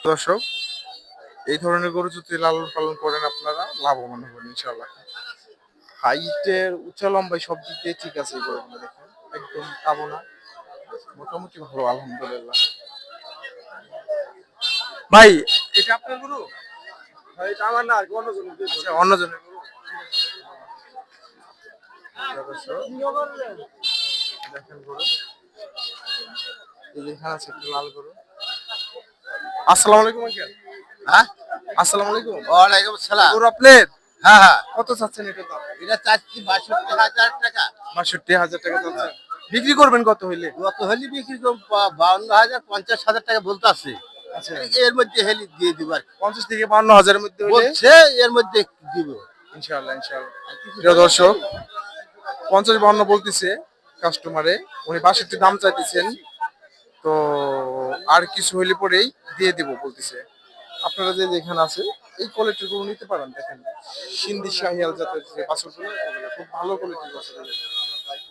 দর্শক, এই ধরনের গরু যদি লালন পালন করেন আপনারা লাভবান হবেন ইনশাআল্লাহ। হাইটের উচ্চ লম্বাই সব দিক দিয়ে ঠিক আছে এই গরুগুলো দেখেন, একদম কাবো না, মোটামুটি ভালো আলহামদুলিল্লাহ। ভাই এটা আপনার গরু? ভাই এটা আমার না, অন্যজনের। আচ্ছা, অন্যজনের গরু। দর্শক দেখেন গরু, এই যে এখানে আছে একটা লাল গরু। আসসালামু আলাইকুম আঙ্কেল। হ্যাঁ, আসসালামু আলাইকুম। ওয়ালাইকুম সালাম। গরু আপনার? হ্যাঁ হ্যাঁ, কত চাচ্ছেন এটা দাম? এটা চাচ্ছি 62,000 টাকা। 62,000 টাকা চাচ্ছেন। বিক্রি করবেন কত হইলে? কত হলি বিক্রি করব? 52,000, 50,000 টাকা বলতে আছে। আচ্ছা, এর মধ্যে হেলি দিয়ে দিব আর কি। 50 থেকে 52,000 এর মধ্যে হইলে বলছে এর মধ্যে দিব। ইনশাআল্লাহ ইনশাআল্লাহ। প্রিয় দর্শক, 50-52 বলতেছে কাস্টমারে, উনি 62 দাম চাইতেছেন, তো আর কিছু হইলে পরেই দিয়ে দেব বলতেছে। আপনারা যে যেখানে আছে এই কোয়ালিটির গরু নিতে পারেন। দেখেন সিন্ধি শাহিয়াল জাতের যে বাছুরগুলো, এগুলো খুব ভালো কোয়ালিটির বাছুর।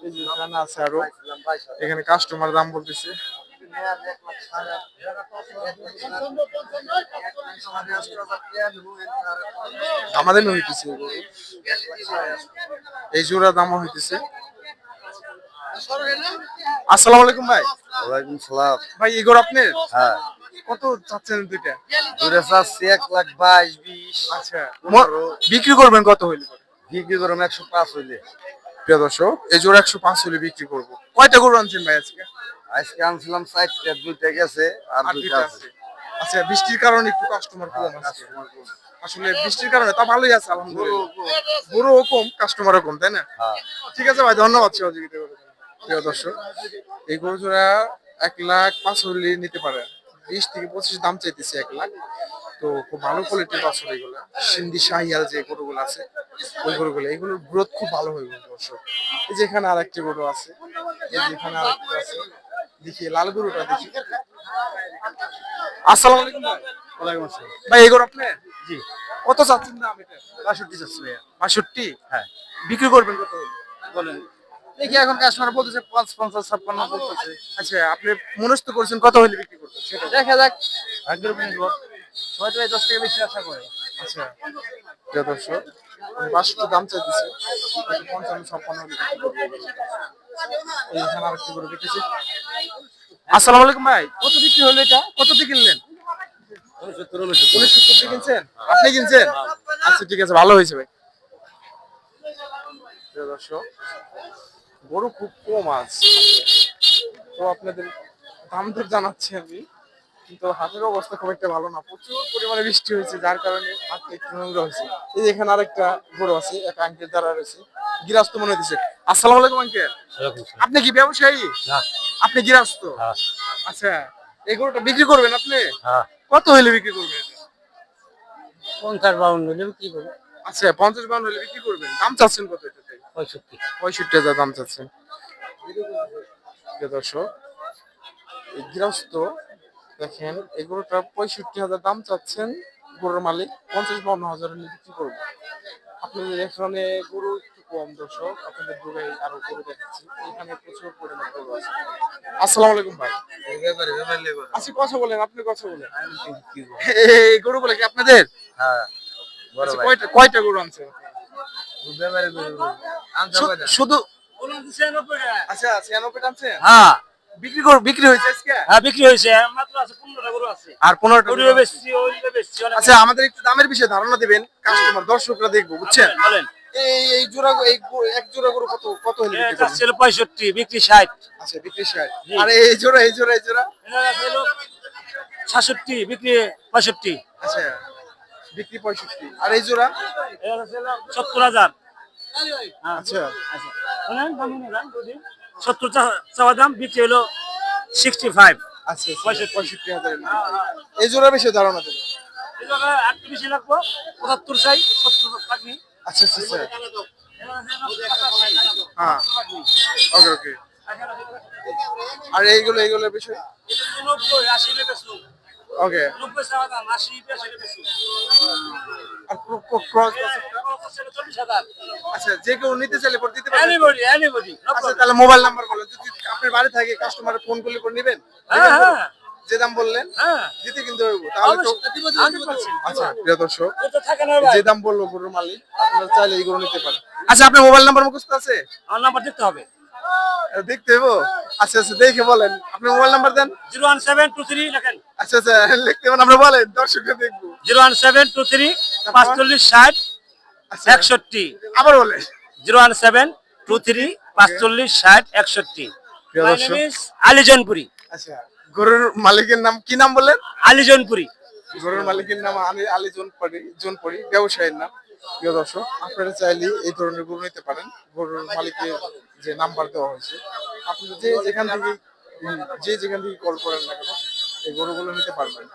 এই যে এখানে আছে আরো, এখানে কাস্টমার দাম বলতেছে। আমাদের হইতেছে এই জোড়া দাম হইতেছে। আসসালামু আলাইকুম ভাই। ওয়ালাইকুম সালাম। ভাই এই গরু আপনার? হ্যাঁ, কত চাচ্ছেন দুইটা? দুটো চাচ্ছি 1,22,000, 20। আচ্ছা, বিক্রি করবেন কত হইলে? বিক্রি করুন 105 হইলে। প্রিয় দর্শক, এই জোড়া 105 হলে বিক্রি করবো। কয়টা গরু আনছেন ভাই আজকে? আজকে আনছিলাম 4টা, 2টা গেছে আর আর 2টা দুইটা আছে। আছে। আচ্ছা, বৃষ্টির কারণে একটু কাস্টমার কম আছে। আসলে বৃষ্টির কারণে তা ভালোই আছে আলহামদুলিল্লাহ। গরুও কম, কাস্টমারও কম, তাই না? হ্যাঁ, ঠিক আছে ভাই, ধন্যবাদ সহযোগিতা করার জন্য। প্রিয় দর্শক, এই গরু জোড়া 1,05,000 হলে নিতে পারে। 20 থেকে 25 দাম চাইতেছে 1,00,000। তো খুব ভালো কোয়ালিটির বাছুর এগুলো। সিন্ধি শাহিয়াল যে গরুগুলো আছে ওই গরুগুলো, এগুলোর গ্রোথ খুব ভালো হয়ে গেল দর্শক। এই যে এখানে আরেকটি গরু আছে, এই যে এখানে আরেকটি আছে, দেখি লাল গরুটা দেখি। আসসালামু আলাইকুম ভাই। ওয়ালাইকুম আসসালাম। ভাই এই গরু আপনি? জি, কত চাচ্ছেন দাম এটা? 62 চাচ্ছি ভাইয়া। 62? হ্যাঁ, বিক্রি করবেন কত হলে? বলেন। দেখি এখন কাস্টমার বলতেছে 50, 56 বলতেছে। আচ্ছা, আপনি মনস্থ করছেন কত হলে বিক্রি করবেন সেটা? দেখা যাক, ভাগ্যের উপর নির্ভর। হয়তো এই 10 টাকা বেশি আশা করে। আচ্ছা, প্রিয় দর্শক, 62 দাম চাইতেছে, 55-56 হলে বিক্রি করবে। এই এখানে আরেকটি গরু দেখতেছি। আসসালামু আলাইকুম ভাই, কত বিক্রি হলো এটা? কত দিয়ে কিনলেন? 69 দিয়ে কিনছেন? আপনি কিনছেন? আচ্ছা ঠিক আছে, ভালো হয়েছে ভাই। প্রিয় দর্শক, গরু খুব কম আছে, তো আপনাদের দাম দর জানাচ্ছি আমি, কিন্তু হাটের অবস্থা খুব একটা ভালো না, প্রচুর পরিমাণে বৃষ্টি হয়েছে যার কারণে হাট একটু নোংরা হয়েছে। এই যে এখানে আরেকটা গরু আছে, এক আঙ্কেল দ্বারা রয়েছে, গৃহস্থ মনে হইতেছে। আসসালামু আলাইকুম আঙ্কেল। আপনি কি ব্যবসায়ী? না। আপনি গৃহস্থ? হ্যাঁ। আচ্ছা, এই গরুটা বিক্রি করবেন আপনি? হ্যাঁ, কত হইলে বিক্রি করবেন এটা? 50-52 হলে বিক্রি করবো। আচ্ছা, 50-52 হলে বিক্রি করবেন। দাম চাচ্ছেন কত এটাতে? 65। 65,000 দাম চাচ্ছেন। প্রিয় দর্শক, এই গৃহস্থ দেখেন এই গরুটা 65,000 দাম চাচ্ছেন, গরুর মালিক 50-52 হাজার হলে বিক্রি করবে। আপনাদের এখানে গরু একটু কম দর্শক, আপনাদের দূরে আরো গরু দেখাচ্ছি, এখানে প্রচুর পরিমাণ গরু আছে। আসসালামু আলাইকুম ভাই। আচ্ছা, কথা বলেন, আপনি কথা বলেন। এই গরুগুলো কি আপনাদের? হ্যাঁ, বড় আচ্ছা, ভাই। কয়টা কয়টা গরু আনছেন? শুধু? আচ্ছা, 96 আনছেন? হ্যাঁ বিক্রি হয়েছে আজকে? হ্যাঁ, বিক্রি হয়েছে। মাত্র আছে 15টা গরু আছে। আর 15টা ওইটা গরু আছে। বেচছি, ওইটা বেচছি। আচ্ছা, আমাদের একটু দামের বিষয়ে ধারণা দিবেন, কাস্টমার দর্শকরা দেখবো, বুঝছেন? বলেন। এই জোড়া এক জোড়া গরু কত কত হলে বিক্রি এটা করবেন? ছিল 65, বিক্রি 60। আচ্ছা, বিক্রি 60। জি। আর এই জোড়া এই জোড়া? এটা ছিল 66, বিক্রি 65। আচ্ছা, বিক্রি 65। আর এই জোড়া? এটা ছিল 70,000। আচ্ছা, আচ্ছা, শুনেন, দাম শুনেন, যদি 70 চাওয়া দাম, বিক্রি হলো 65। আচ্ছা 65,000 এই জোড়া বিষয়ে ধারণা দেবেন। এই জায়গায় একটু বেশি লাগবো, 75 চাই, 70 লাগবে। আচ্ছা আচ্ছা আচ্ছা, হ্যাঁ, ওকে ওকে। আর এইগুলোর বিষয়ে? 90, 80 বেচবো। ওকে। 90 চাওয়া দাম, 80, 85 বেচবো। আর ক্রস? 40,000। আচ্ছা, যে কেউ নিতে চাইলে পরে দিতে পারবেন? Anybody, no আচ্ছা, problem. তাহলে মোবাইল নাম্বার বলেন, যদি আপনার বাড়ি থাকে কাস্টমার ফোন করলে পরে নেবেন? হ্যাঁ, হ্যাঁ। যে দাম বললেন হ্যাঁ দিতে কিন্তু হইব, তাহলে তো অবশ্যই, 100% আচ্ছা প্রিয় দর্শক, ও তো থাকে না ভাই। যে দাম বললো গরুর মালিক আপনারা চাইলে এই গরু নিতে পারেন। আচ্ছা আপনার মোবাইল নাম্বার মুখস্থ আছে? আমার নাম্বার দিতে হবে দেখতে হইব? আচ্ছা আচ্ছা দেখে বলেন, আপনার মোবাইল নাম্বার দেন। 01723 লেখেন। আচ্ছা আচ্ছা লিখতে হবে, আমরা বলেন দর্শকরা দেখবো। 01723 45 60 আচ্ছা 61। আবার বলেন। 01723 45 60 61। প্রিয় My দর্শক, name is আলিজনপুরি। আচ্ছা গরুর মালিকের নাম কি নাম বললেন? আলিজনপুরি। গরুর মালিকের নাম আলী জোনপরি, ব্যবসায়ীর নাম। প্রিয় দর্শক, আপনারা চাইলে এই ধরনের গরু নিতে পারেন। গরুর মালিকের যে নাম্বার দেওয়া হয়েছে, আপনি যে যেখান থেকে কল করেন না কেন, এই গরুগুলো নিতে পারবেন।